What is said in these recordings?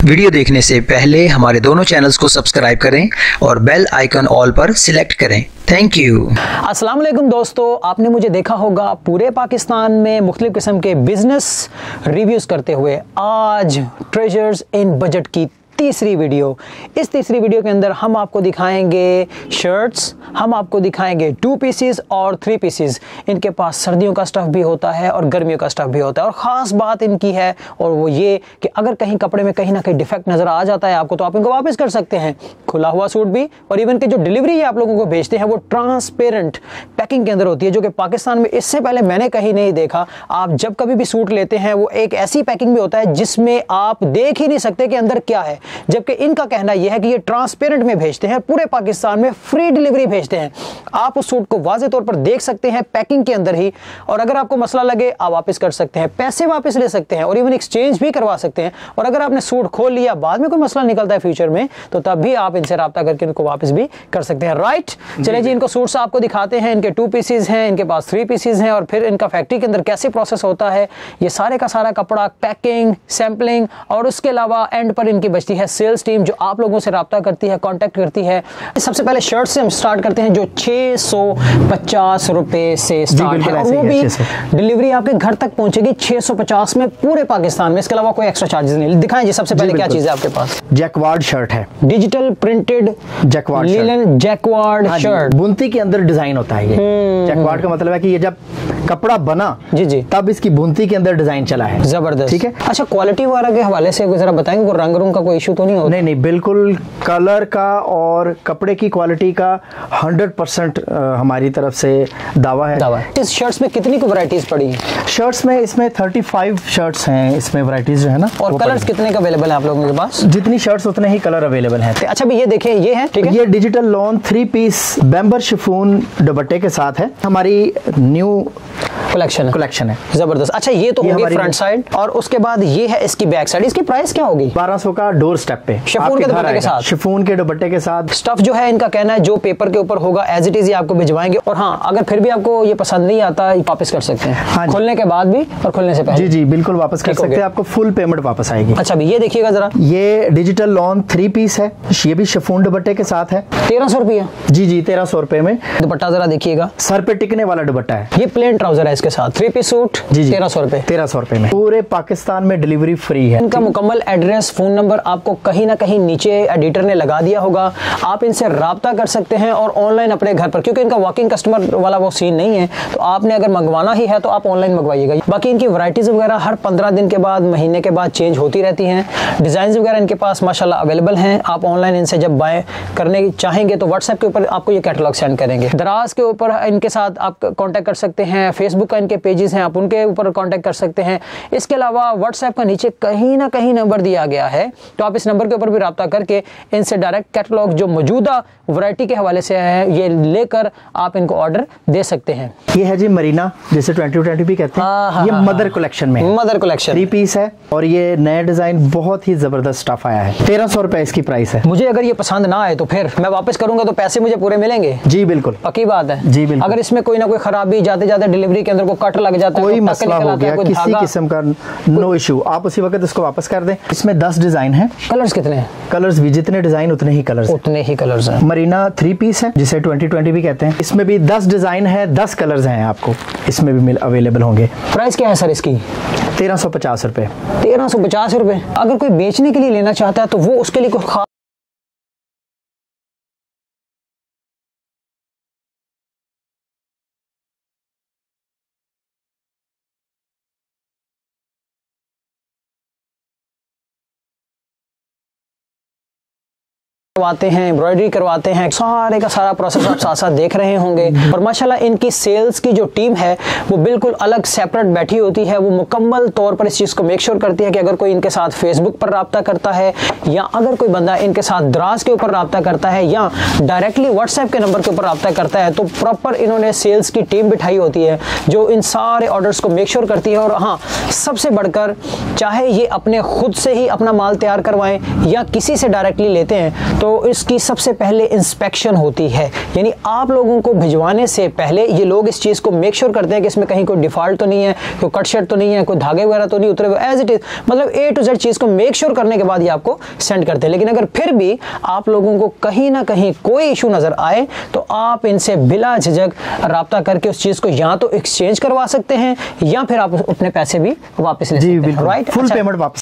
Video देखने से पहले हमारे दोनों चैनल्स को सब्सक्राइब करें और बेल आइकन ऑल पर सिलेक्ट करें। Thank you. अस्सलाम वालेकुम दोस्तों, आपने मुझे देखा होगा पूरे पाकिस्तान में मुख्तलिफ किस्म के बिजनेस रिव्यूज़ करते हुए। आज ट्रेजर्स इन बजट की तीसरी वीडियो। इस तीसरी वीडियो के अंदर हम आपको दिखाएंगे शर्ट्स, हम आपको दिखाएंगे 2 पीसेस और 3 पीसेस। इनके पास सर्दियों का स्टफ़ भी होता है और गर्मियों का स्टफ़ भी होता है। और ख़ास बात इनकी है और वो ये कि अगर कहीं कपड़े में कहीं ना कहीं डिफेक्ट नज़र आ जाता है आपको, तो आप इनको वापस कर सकते हैं, खुला हुआ सूट भी। और इवन कि जो डिलीवरी आप लोगों को भेजते हैं वो ट्रांसपेरेंट पैकिंग के अंदर होती है, जो कि पाकिस्तान में इससे पहले मैंने कहीं नहीं देखा। आप जब कभी भी सूट लेते हैं वो एक ऐसी पैकिंग में होता है जिसमें आप देख ही नहीं सकते कि अंदर क्या है, जबकि इनका कहना यह है कि ये ट्रांसपेरेंट में भेजते हैं, पूरे पाकिस्तान में फ्री डिलीवरी भेजते हैं। आप उस सूट को वाज़े तौर पर देख सकते हैं पैकिंग के अंदर ही, और अगर आपको मसला लगे आप वापस कर सकते हैं, पैसे वापस ले सकते हैं और इवन एक्सचेंज भी करवा सकते हैं। और अगर आपने सूट खोल लिया, बाद में कोई मसला निकलता है फ्यूचर में, तो तब भी आप इनसे राब्ता करके इनको वापस भी कर सकते हैं। राइट, चलिए जी, इनको सूट्स आपको दिखाते हैं। इनके 2 पीसेज हैं, इनके पास 3 पीसेज हैं, और फिर इनका फैक्ट्री के अंदर कैसे प्रोसेस होता है, ये सारे का सारा कपड़ा, पैकिंग, सैम्पलिंग, और उसके अलावा एंड पर इनकी बचती है सेल्स टीम जो आप लोगों से राब्ता करती है, कांटेक्ट करती है। सबसे पहले शर्ट से हम स्टार्ट करते हैं जो 650 रुपए से स्टार्ट है, और वो भी डिलीवरी आपके घर तक पहुंचेगी 650 में पूरे पाकिस्तान में। इसके अलावा कोई एक्स्ट्रा चार्जेस नहीं। दिखाएं जी, सबसे पहले क्या चीज है आपके पास? जैकवार्ड शर्ट है, digital printed jacquard linen jacquard shirt. बुनती के अंदर डिजाइन होता है ये। जैकवार्ड का मतलब है कि ये जब कपड़ा बना जी तब इसकी बुनती के अंदर डिजाइन चला है। जबरदस्त, ठीक है। अच्छा, क्वालिटी वगैरह के हवाले से जरा बताएंगे, कोई रंग का कोई इशू तो नहीं होता? नहीं, बिल्कुल कलर का और कपड़े की क्वालिटी का 100% हमारी तरफ से दावा है। इस शर्ट्स में कितनी को वैरायटीज पड़ी है? शर्ट्स में इसमें 35 शर्ट्स हैं, इसमें वैरायटीज जो है ना। और कलर्स कितने का अवेलेबल है आप लोगों के पास? जितनी शर्ट्स उतने ही कलर अवेलेबल हैं। अच्छा भाई, ये देखिए, ये है, ठीक है, ये डिजिटल लॉन 3 पीस बैम्बर शिफॉन दुपट्टे के साथ है, हमारी न्यू कलेक्शन है। जबरदस्त। अच्छा, ये तो होगी फ्रंट साइड, और उसके बाद ये है इसकी बैक साइड। इसकी प्राइस क्या होगी? 1200 का डोर स्टेप पे शिफॉन के दुपट्टे के साथ। शिफॉन के दुपट्टे के साथ स्टफ जो है इनका कहना है जो पेपर के ऊपर होगा एज इट इज आपको भिजवाएंगे। और हाँ, अगर फिर भी आपको ये पसंद नहीं आता, वापस कर सकते हैं। हाँ, खोलने के बाद भी और खोलने से पहले। जी बिल्कुल वापस कर सकते हैं, आपको फुल पेमेंट वापस आएगी। अच्छा भाई, ये देखिएगा जरा, ये डिजिटल लॉन 3 पीस है, ये भी शिफॉन दुपट्टे के साथ है। 1300 रुपया? जी 1300 रुपए में। दुपट्टा जरा देखिएगा, सर पे टिकने वाला दुपट्टा है। ये प्लेन ट्राउजर है इसके साथ, 3 पीस सूट। जी 1300 रुपए। 1300 रुपए में पूरे पाकिस्तान में डिलीवरी फ्री है। इनका मुकम्मल एड्रेस, फोन नंबर आपको कहीं ना कहीं नीचे एडिटर ने लगा दिया होगा। आप इनसे राब्ता कर सकते हैं और ऑनलाइन अपने घर पर, क्योंकि इनका वॉकिंग कस्टमर वाला वो सीन नहीं है, तो आपने अगर मंगवाना ही है तो आप ऑनलाइन मंगवाइएगा। बाकी इनकी वैरायटीज वगैरह हर 15 दिन के बाद, महीने के बाद चेंज होती रहती हैं। डिजाइन वगैरह इनके पास माशाल्लाह अवेलेबल हैं। आप ऑनलाइन इनसे जब बाय करने चाहेंगे तो व्हाट्सएप के ऊपर आपको ये कैटलॉग सेंड करेंगे। दराज के ऊपर इनके साथ आप कॉन्टैक्ट कर सकते हैं। फेसबुक का इनके पेजेस हैं, आप उनके ऊपर कॉन्टैक्ट कर सकते हैं। इसके अलावा व्हाट्सएप का नीचे कहीं ना कहीं नंबर दिया गया है, तो आप इस नंबर के ऊपर भी राब्ता करके इनसे डायरेक्ट कैटलॉग जो मौजूदा वैरायटी के हवाले से है ये लेकर आप इनको ऑर्डर दे सकते हैं। ये है जी मरीना, जैसे 2020 भी कहते हैं। ये मदर कलेक्शन में, मदर कलेक्शन 3 पीस है, और ये नया डिजाइन बहुत ही जबरदस्त स्टफ आया है। 1300 रुपए इसकी प्राइस है। मुझे अगर ये पसंद ना आए तो फिर मैं वापस करूंगा, तो पैसे मुझे पूरे मिलेंगे? जी बिल्कुल, पक्की बात है। जी बिल्कुल। अगर इसमें कोई ना कोई खराबी, जाते जाते डिलीवरी के अंदर को कट लग जाता है, कोई मसला हो गया, किसी किस्म का नो इशू, आप उसी वक्त इसको वापस कर दें। इसमें 10 डिजाइन है। कलर्स कितने हैं? कलर्स भी जितने डिजाइन उतने ही कलर्स हैं। मरीना 3 पीस है, जिसे 2020 भी कहते हैं। इसमें भी 10 डिजाइन है, 10 कलर्स हैं, आपको इसमें भी अवेलेबल होंगे। प्राइस क्या है सर इसकी? 1350 रुपए। 1350 रुपए। अगर कोई बेचने के लिए लेना चाहता है तो वो उसके लिए कोई करवाते हैं, एम्ब्रॉयडरी करवाते हैं, सारे का सारा प्रोसेस आप साथ साथ देख रहे होंगे। और माशाल्लाह इनकी सेल्स की जो टीम है वो बिल्कुल अलग सेपरेट बैठी होती है। वो मुकम्मल तौर पर इस चीज़ को मेक श्योर करती है कि अगर कोई इनके साथ फेसबुक पर राब्ता करता है, या अगर कोई बंदा इनके साथ दराज के ऊपर राब्ता करता है, या डायरेक्टली व्हाट्सएप के नंबर के ऊपर राब्ता करता है, तो प्रॉपर इन्होंने सेल्स की टीम बिठाई होती है जो इन सारे ऑर्डर्स को मेक श्योर करती है। और हाँ, सबसे बढ़कर चाहे ये अपने खुद से ही अपना माल तैयार करवाएं या किसी से डायरेक्टली लेते हैं, तो इसकी सबसे पहले इंस्पेक्शन होती है, यानी आप लोगों को भिजवाने से पहले ये लोग इस चीज़ को मेक श्योर करते हैं कि इसमें कहीं कोई डिफॉल्ट तो नहीं है, कोई कट शर्ट तो नहीं है, कोई धागे वगैरह तो नहीं उतरे हुए, एज इट इज, मतलब ए टू जेड चीज़ को मेक श्योर करने के बाद ये आपको सेंड करते हैं। लेकिन अगर फिर भी आप लोगों को कहीं ना कहीं कोई इशू नजर आए तो आप इनसे बिला झिझक राब्ता करके उस चीज़ को या तो एक्सचेंज करवा सकते हैं या फिर आप अपने पैसे भी वापस ले सकते हैं। राइट, फुल पेमेंट वापस।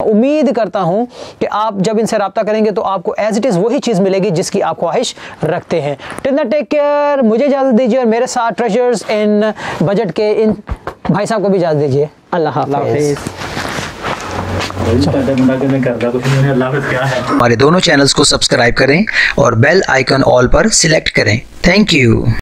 उम्मीद करता हूं कि आप जब इनसे रब्ता करेंगे तो आपको एज इट इज़ वही चीज़ मिलेगी जिसकी आप ख्वाहिश रखते हैं। टिल देन टेक केयर, मुझे इजाज़त दीजिए और मेरे साथ ट्रेजर्स इन बजट के इन भाई साहब को भी इजाज़त दीजिए। अल्लाह हाफ़िज़। हमारे दोनों चैनल्स को सब्सक्राइब करें और बेल आइकन ऑल पर सिलेक्ट करें। Thank you.